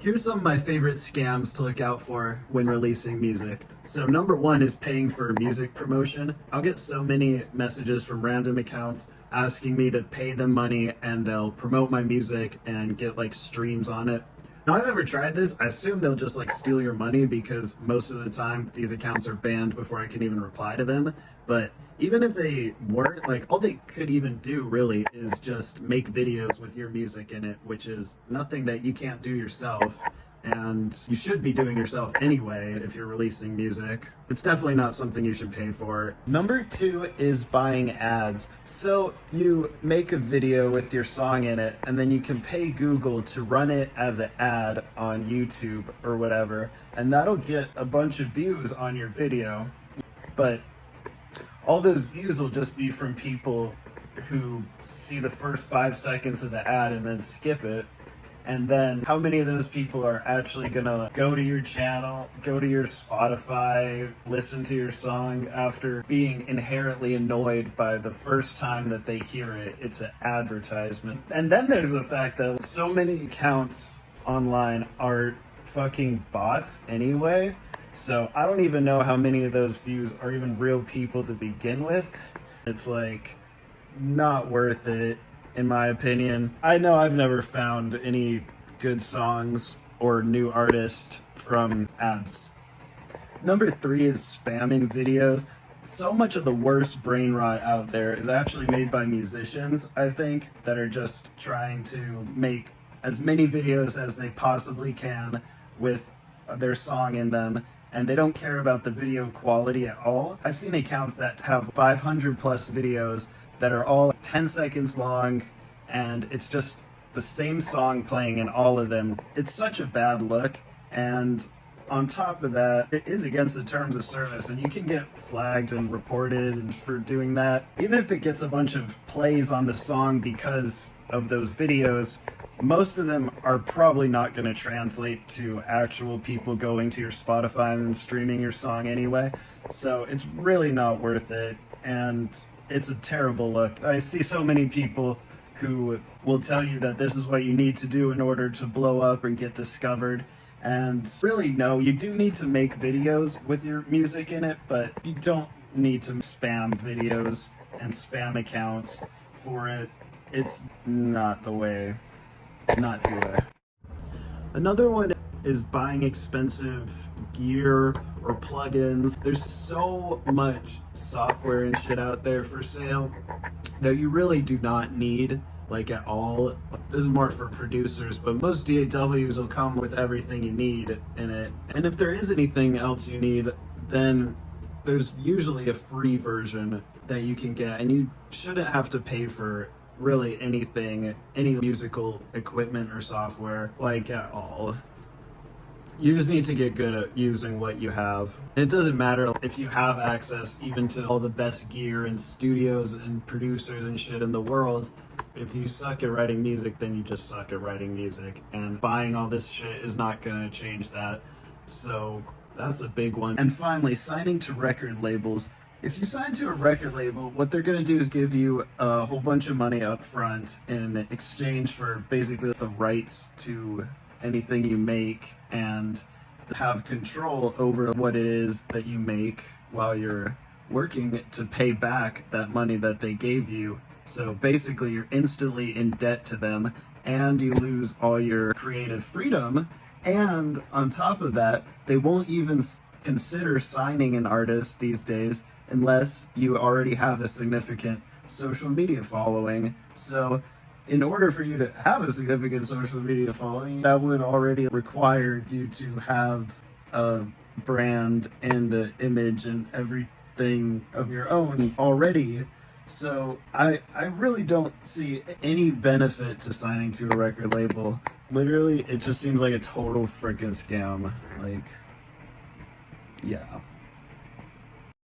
Here's some of my favorite scams to look out for when releasing music. So number one is paying for music promotion. I'll get so many messages from random accounts asking me to pay them money and they'll promote my music and get like streams on it. Now, I've never tried this. I assume they'll just like steal your money because most of the time these accounts are banned before I can even reply to them. But even if they weren't, like all they could even do really is just make videos with your music in it, which is nothing that you can't do yourself. And you should be doing yourself anyway if you're releasing music. It's definitely not something you should pay for. Number two is buying ads. So you make a video with your song in it, and then you can pay Google to run it as an ad on YouTube or whatever, and that'll get a bunch of views on your video. But all those views will just be from people who see the first 5 seconds of the ad and then skip it. And then how many of those people are actually gonna go to your channel, go to your Spotify, listen to your song after being inherently annoyed by the first time that they hear it? It's an advertisement. And then there's the fact that so many accounts online are fucking bots anyway. So I don't even know how many of those views are even real people to begin with. It's like not worth it, in my opinion. I know I've never found any good songs or new artists from ads. Number three is spamming videos. So much of the worst brain rot out there is actually made by musicians, I think, that are just trying to make as many videos as they possibly can with their song in them, and they don't care about the video quality at all. I've seen accounts that have 500 plus videos that are all 10 seconds long, and it's just the same song playing in all of them. It's such a bad look, and on top of that, it is against the terms of service, and you can get flagged and reported for doing that. Even if it gets a bunch of plays on the song because of those videos, most of them are probably not going to translate to actual people going to your Spotify and streaming your song anyway. So it's really not worth it, and it's a terrible look. I see so many people who will tell you that this is what you need to do in order to blow up and get discovered. And really, no, you do need to make videos with your music in it, but you don't need to spam videos and spam accounts for it. It's not the way. Not the way. Another one is buying expensive gear or plugins. There's so much software and shit out there for sale that you really do not need, like, at all. This is more for producers, but most DAWs will come with everything you need in it. And if there is anything else you need, then there's usually a free version that you can get, and you shouldn't have to pay for really anything, any musical equipment or software, like, at all. You just need to get good at using what you have. It doesn't matter if you have access even to all the best gear and studios and producers and shit in the world. If you suck at writing music, then you just suck at writing music. And buying all this shit is not gonna change that. So that's a big one. And finally, signing to record labels. If you sign to a record label, what they're going to do is give you a whole bunch of money up front in exchange for basically the rights to anything you make and have control over what it is that you make while you're working to pay back that money that they gave you. So basically you're instantly in debt to them, and you lose all your creative freedom. And on top of that, they won't even consider signing an artist these days unless you already have a significant social media following. So in order for you to have a significant social media following, that would already require you to have a brand and an image and everything of your own already. So I really don't see any benefit to signing to a record label. Literally, it just seems like a total freaking scam. Like, yeah.